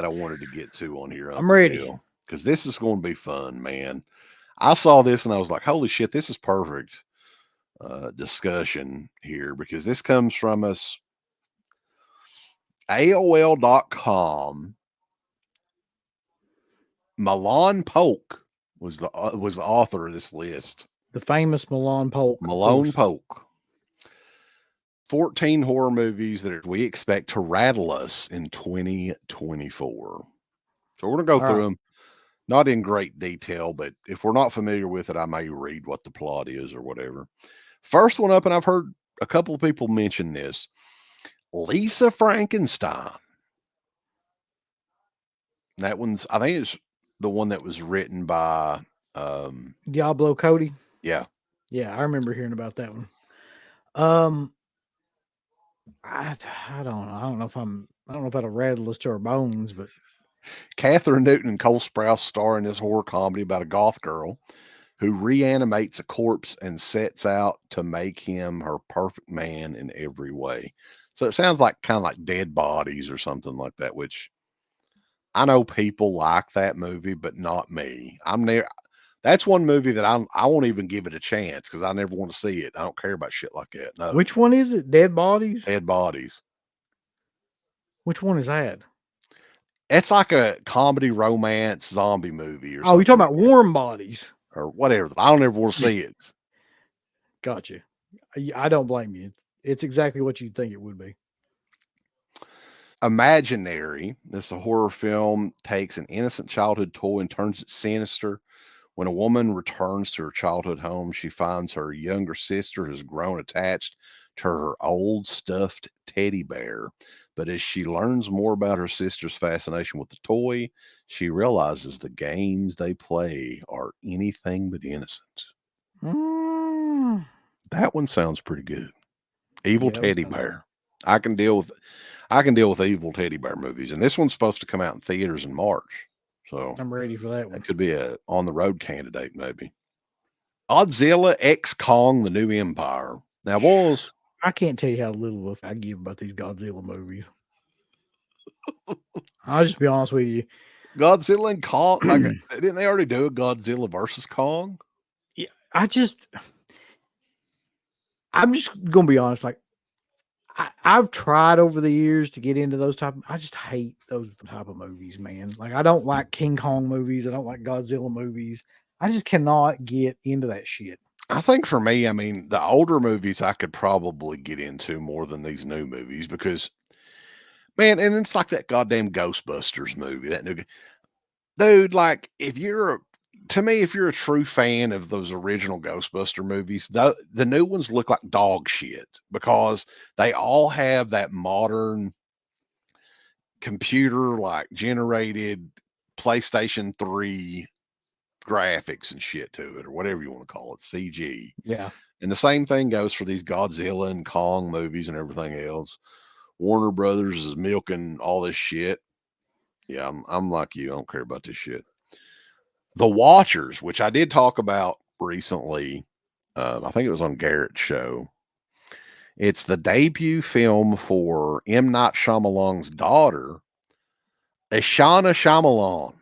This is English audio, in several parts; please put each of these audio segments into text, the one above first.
that I wanted to get to on here, I'm Uncle ready. Bill, because this is going to be fun, man. I saw this and I was like, holy shit, this is perfect discussion here because this comes from us AOL.com. Milan Polk was the author of this list. The famous Milan Polk. Malone Polk. 14 horror movies that we expect to rattle us in 2024. So we're going to go through them, not in great detail, but if we're not familiar with it, I may read what the plot is or whatever. First one up, and I've heard a couple of people mention this, Lisa Frankenstein. That one's, I think it's the one that was written by Diablo Cody. Yeah. Yeah, I remember hearing about that one. I don't know. I don't know if that'll rattle us to our bones, but Catherine Newton and Cole Sprouse star in this horror comedy about a goth girl who reanimates a corpse and sets out to make him her perfect man in every way. So it sounds like kind of like Dead Bodies or something like that, which I know people like that movie, but not me. That's one movie that I won't even give it a chance because I never want to see it. I don't care about shit like that. No. Which one is it? Dead Bodies? Dead Bodies. Which one is that? It's like a comedy romance zombie movie or something. Oh, you're talking about Warm Bodies. Or whatever. I don't ever want to see it. Gotcha. I don't blame you. It's exactly what you'd think it would be. Imaginary. This horror film takes an innocent childhood toy and turns it sinister. When a woman returns to her childhood home, she finds her younger sister has grown attached to her old stuffed teddy bear. But as she learns more about her sister's fascination with the toy, she realizes the games they play are anything but innocent. That one sounds pretty good. Evil teddy bear. I can deal with evil teddy bear movies, and this one's supposed to come out in theaters in March. So I'm ready for that one. That could be a on the road candidate, maybe. Godzilla X Kong: The New Empire. Now, boys, I can't tell you how little I give about these Godzilla movies. I'll just be honest with you. Godzilla and Kong, like, didn't they already do a Godzilla versus Kong? Yeah, I'm just gonna be honest. Like, I've tried over the years to get into those type. I just hate those type of movies, man. Like, I don't like King Kong movies. I don't like Godzilla movies. I just cannot get into that shit. I think for me, I mean, the older movies I could probably get into more than these new movies because, man, and it's like that goddamn Ghostbusters movie. That new dude, like, if you're a true fan of those original Ghostbuster movies, the new ones look like dog shit because they all have that modern computer like generated PlayStation 3 graphics and shit to it, or whatever you want to call it, CG. Yeah. And the same thing goes for these Godzilla and Kong movies and everything else. Warner Brothers is milking all this shit. Yeah, I'm like you. I don't care about this shit. The Watchers, which I did talk about recently, I think it was on Garrett's show. It's the debut film for M. Night Shyamalan's daughter, Ashana Shyamalan.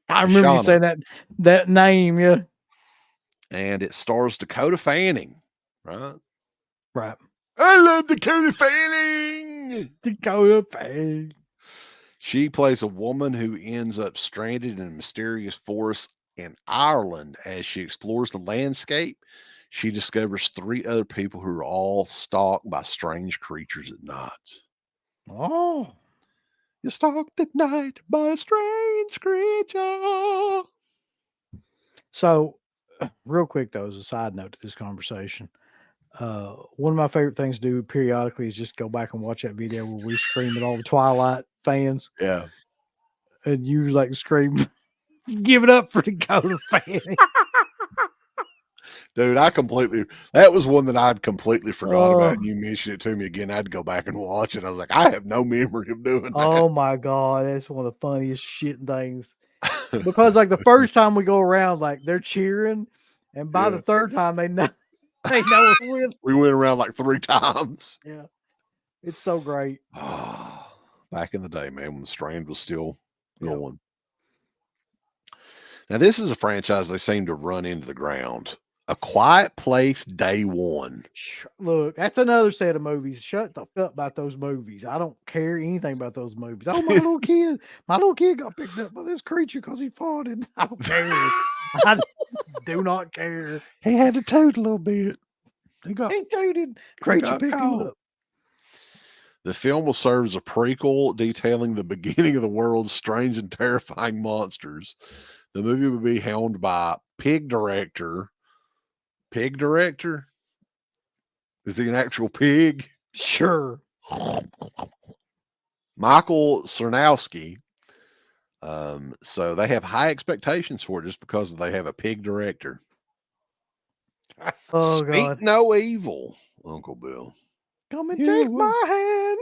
I remember you saying that name, yeah. And it stars Dakota Fanning, right? Right. I love Dakota Fanning. Dakota Fanning. She plays a woman who ends up stranded in a mysterious forest in Ireland. As she explores the landscape, she discovers 3 other people who are all stalked by strange creatures at night. Oh. You're stalked at night by a strange creature. So, real quick, though, as a side note to this conversation, one of my favorite things to do periodically is just go back and watch that video where we scream at all the Twilight fans. Yeah. And you like scream, give it up for Dakota Fanning. Dude, that was one that I'd completely forgot about. And you mentioned it to me again. I'd go back and watch it. I was like, I have no memory of doing that. Oh my God. That's one of the funniest shit things. Because like the first time we go around, like they're cheering. And by the third time they know we went around like 3 times. Yeah. It's so great. back in the day, man, when the Strand was still Yep. going. Now, this is a franchise they seem to run into the ground. A Quiet Place Day One. Look, that's another set of movies. Shut the fuck up about those movies. I don't care anything about those movies. Oh, my little kid got picked up by this creature because he farted. I don't care. I do not care. He had to toot a little bit. He tooted. Creature picked him up. The film will serve as a prequel detailing the beginning of the world's strange and terrifying monsters. The movie will be helmed by Pig director. Pig director? Is he an actual pig? Sure. Michael Cernowski. So they have high expectations for it just because they have a pig director. Oh, Speak God. no evil, Uncle Bill. Come and take my hand.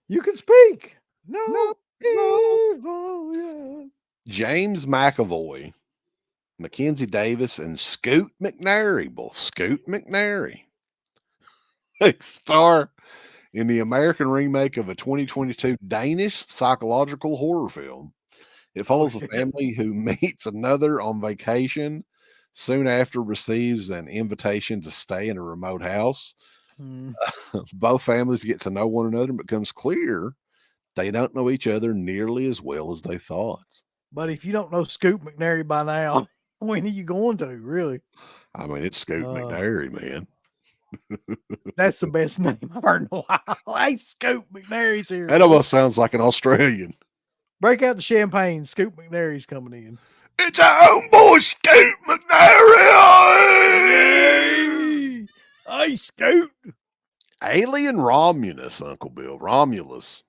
You can speak. No evil. Yeah. James McAvoy, Mackenzie Davis, and Scoot McNairy. Boy, Scoot McNairy. They star in the American remake of a 2022 Danish psychological horror film. It follows a family who meets another on vacation, soon after receives an invitation to stay in a remote house. Both families get to know one another, and it becomes clear they don't know each other nearly as well as they thought. But if you don't know Scoot McNairy by now, when are you going to, really? I mean, it's Scoot McNairy, man. That's the best name I've heard in a while. Hey, Scoot McNairy's here. That almost sounds like an Australian. Break out the champagne. Scoot McNairy's coming in. It's our own boy, Scoot McNairy. Hey, Scoot. Alien Romulus, Uncle Bill. Romulus.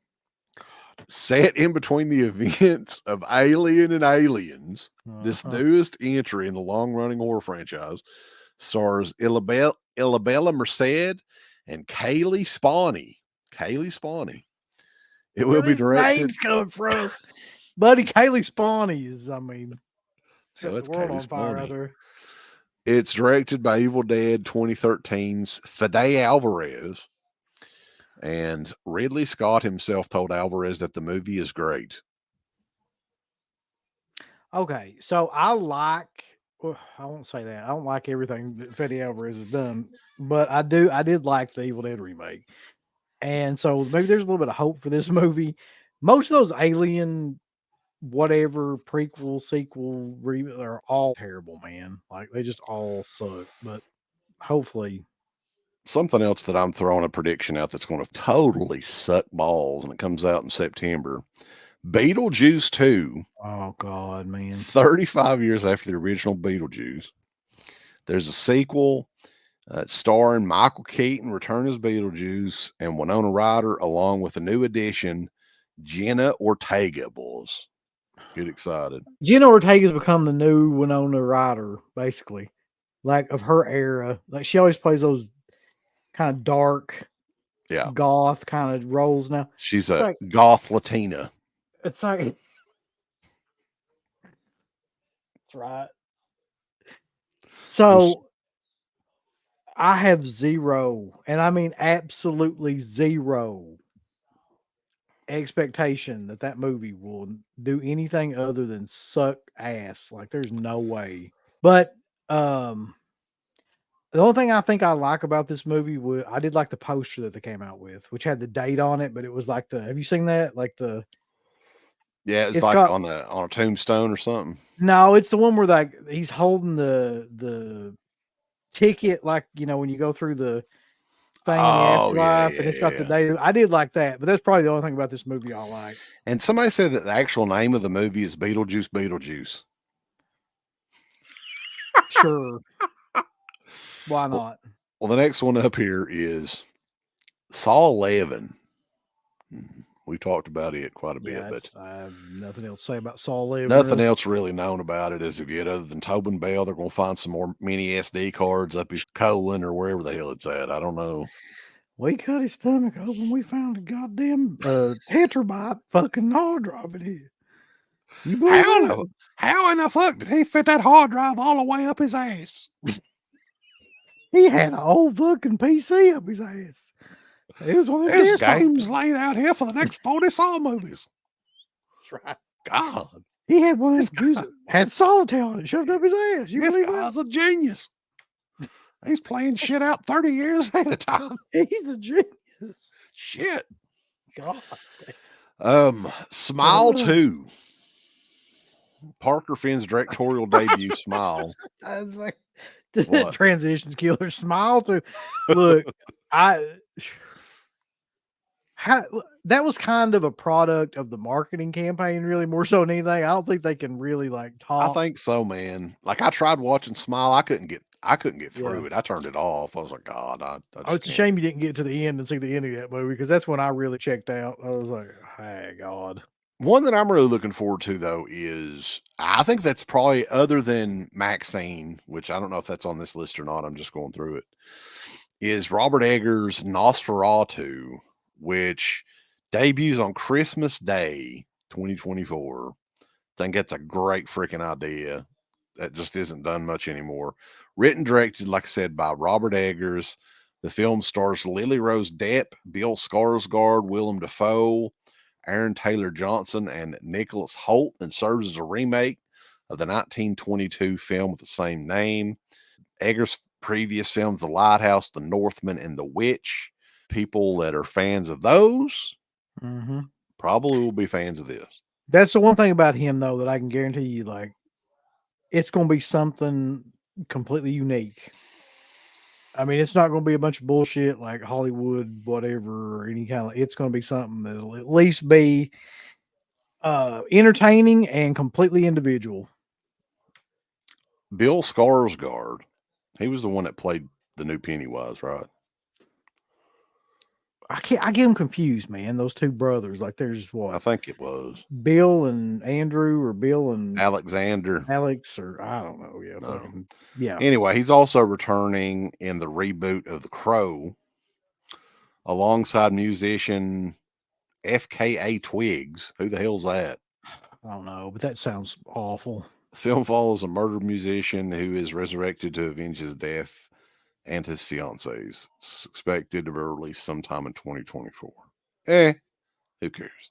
Set in between the events of Alien and Aliens, this newest entry in the long-running horror franchise stars Ilabella Merced and Kaylee Spawney. It will be directed. Names coming from, buddy. Kaylee Spawney is, I mean, set the world on fire out there. It's directed by Evil Dead 2013's Fede Alvarez. And Ridley Scott himself told Alvarez that the movie is great. Okay, so I won't say that. I don't like everything that Fede Alvarez has done, but I did like the Evil Dead remake. And so maybe there's a little bit of hope for this movie. Most of those Alien, whatever, prequel, sequel, are all terrible, man. Like, they just all suck. But hopefully. Something else that I'm throwing a prediction out that's going to totally suck balls, and it comes out in September. Beetlejuice 2. Oh, God, man. 35 years after the original Beetlejuice. There's a sequel starring Michael Keaton, return as Beetlejuice, and Winona Ryder, along with a new addition, Jenna Ortega, boys. Get excited. Jenna Ortega's become the new Winona Ryder, basically. Like, of her era. Like, she always plays those kind of dark, goth kind of roles now. She's a goth Latina. It's like, that's right. So I have zero, and I mean absolutely zero expectation that movie will do anything other than suck ass. Like, there's no way. But the only thing I think I like about this movie was I did like the poster that they came out with, which had the date on it, but it was like have you seen that? Like it's like on a tombstone or something. No, it's the one where like he's holding the ticket, like, you know, when you go through the thing in the afterlife, and it's got the date. I did like that, but that's probably the only thing about this movie I like. And somebody said that the actual name of the movie is Beetlejuice. Sure. Why not? Well, the next one up here is Saw 11. We talked about it quite a bit, but I have nothing else to say about Saw 11. Nothing else really known about it as of yet, other than Tobin Bell. They're going to find some more mini SD cards up his colon or wherever the hell it's at. I don't know. We cut his stomach open. We found a goddamn tetrabyte fucking hard drive in here. You believe how in the fuck did he fit that hard drive all the way up his ass? He had an old fucking PC up his ass. It was one of the There's desktop. games laid out here for the next 40 Saw movies. That's right. God. He had one of those had solitaire on it shoved up his ass. You This believe that? guy's a genius. He's playing shit out 30 years at a time. He's a genius. Shit. God. Smile 2. Parker Finn's directorial debut, Smile. That's like What? transitions killer. Smile to look. That was kind of a product of the marketing campaign, really, more so than anything. I don't think they can really like talk. I think so, man. Like I tried watching Smile, I couldn't get through it. I turned it off. I was like, God, I just it's a shame you didn't get to the end and see the end of that movie, because that's when I really checked out. I was like, hey, God. One that I'm really looking forward to, though, is I think that's probably other than MaXXXine, which I don't know if that's on this list or not. I'm just going through it. Is Robert Eggers' Nosferatu, which debuts on Christmas Day, 2024. I think that's a great freaking idea. That just isn't done much anymore. Written, directed, like I said, by Robert Eggers. The film stars Lily Rose Depp, Bill Skarsgård, Willem Dafoe, Aaron Taylor Johnson, and Nicholas Hoult, and serves as a remake of the 1922 film with the same name. Eggers' previous films, The Lighthouse, The Northman, and The Witch. People that are fans of those probably will be fans of this. That's the one thing about him, though, that I can guarantee you, like, it's going to be something completely unique. I mean, it's not going to be a bunch of bullshit like Hollywood, whatever, or any kind of. It's going to be something that'll at least be entertaining and completely individual. Bill Skarsgård, he was the one that played the new Pennywise, right? I get them confused, man. Those two brothers, like there's what? I think it was Bill and Andrew, or Bill and Alexander. Alex, or I don't know. Yeah, No. yeah. Anyway, he's also returning in the reboot of The Crow alongside musician FKA Twigs. Who the hell's that? I don't know, but that sounds awful. The film follows a murdered musician who is resurrected to avenge his death and his fiance's. It's expected to be released sometime in 2024. Who cares?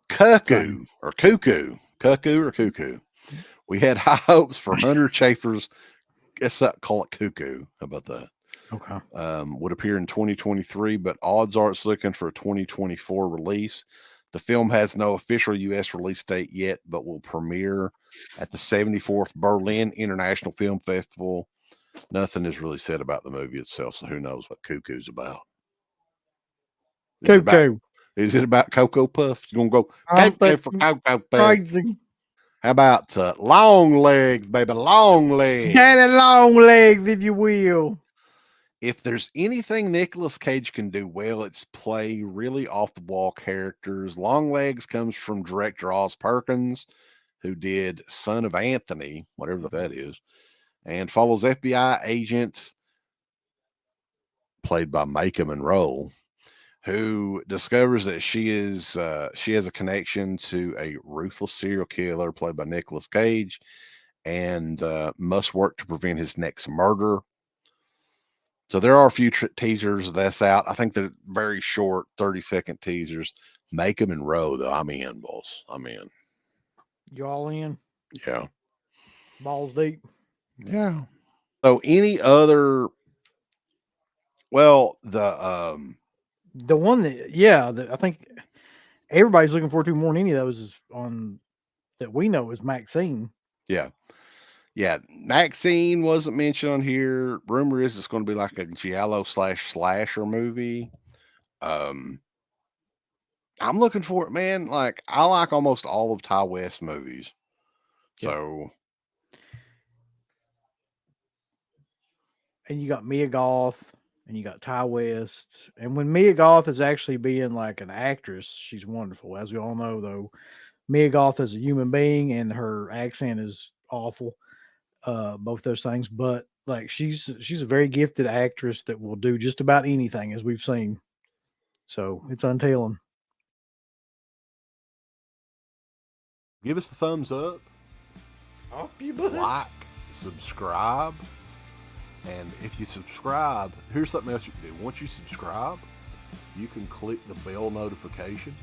Cuckoo. We had high hopes for Hunter Schafer's. Guess that, call it Cuckoo. How about that? Okay. Would appear in 2023, but odds are it's looking for a 2024 release. The film has no official U.S. release date yet, but will premiere at the 74th Berlin International Film Festival. Nothing is really said about the movie itself, so who knows what Cuckoo's about. Cuckoo. Is it about Cocoa Puffs? You gonna go Cuckoo for Cocoa Puffs? Crazy. How about Longlegs, baby, Longlegs? Daddy Longlegs, if you will. If there's anything Nicolas Cage can do well, it's play really off-the-wall characters. Longlegs comes from director Oz Perkins, who did Son of Anthony, whatever that is, and follows FBI agent, played by Maika Monroe, who discovers that she has a connection to a ruthless serial killer, played by Nicolas Cage, and must work to prevent his next murder. So there are a few teasers that's out. I think they're very short, 30-second teasers. Maika Monroe, though, I'm in, boss. I'm in. You all in? Yeah. Balls deep. Yeah. So any other? Well, the one that I think everybody's looking forward to more than any of those is on that we know is MaXXXine. Yeah. Yeah, MaXXXine wasn't mentioned on here. Rumor is it's going to be like a giallo / slasher movie. I'm looking for it, man. Like I like almost all of Ty West movies. So, and you got Mia Goth and you got Ty West. And when Mia Goth is actually being like an actress, she's wonderful. As we all know, though, Mia Goth is a human being and her accent is awful. Both those things, but like she's a very gifted actress that will do just about anything, as we've seen. So it's untelling. give us the thumbs up, Up you butt. like, subscribe, And if you subscribe, here's something else you can do. Once you subscribe, you can click the bell notification,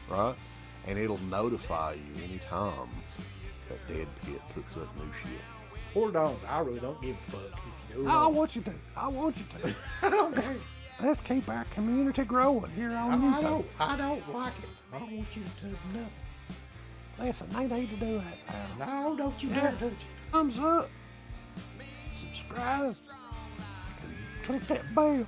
right? And it'll notify you anytime that Dead Pit puts up new shit. Or don't. I really don't give a fuck. If you do I want you to. I don't care. Let's keep our community growing here on YouTube. I don't like it. I don't want you to do nothing. Listen, they need to do that, pal. No, don't you dare touch it. Thumbs up. Subscribe. And click that bell.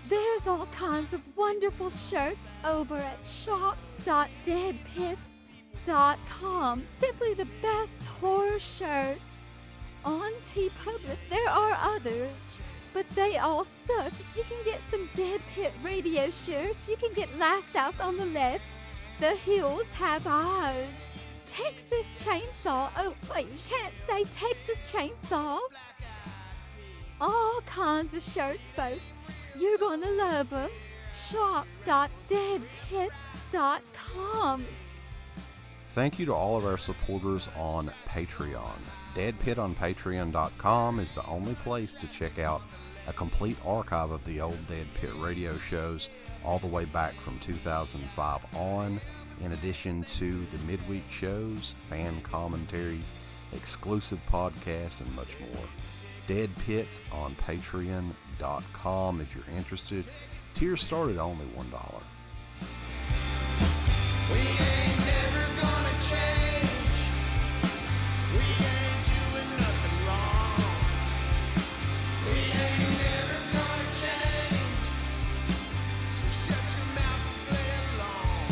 There's all kinds of wonderful shirts over at shop.deadpit.com. Simply the best horror shirts. On TeePublic, there are others, but they all suck. You can get some Dead Pit radio shirts. You can get Last Out on the Left. The Hills Have Eyes. Texas Chainsaw. Oh, wait, you can't say Texas Chainsaw. All kinds of shirts, folks. You're gonna love them. Shop.deadpit.com. Thank you to all of our supporters on Patreon. Dead Pit on Patreon.com is the only place to check out a complete archive of the old Dead Pit radio shows all the way back from 2005 on, in addition to the midweek shows, fan commentaries, exclusive podcasts, and much more. Dead Pit on Patreon.com if you're interested. Tiers start at only $1. We ain't never gonna change. We ain't doing nothing wrong. We ain't never gonna change. So shut your mouth and play along.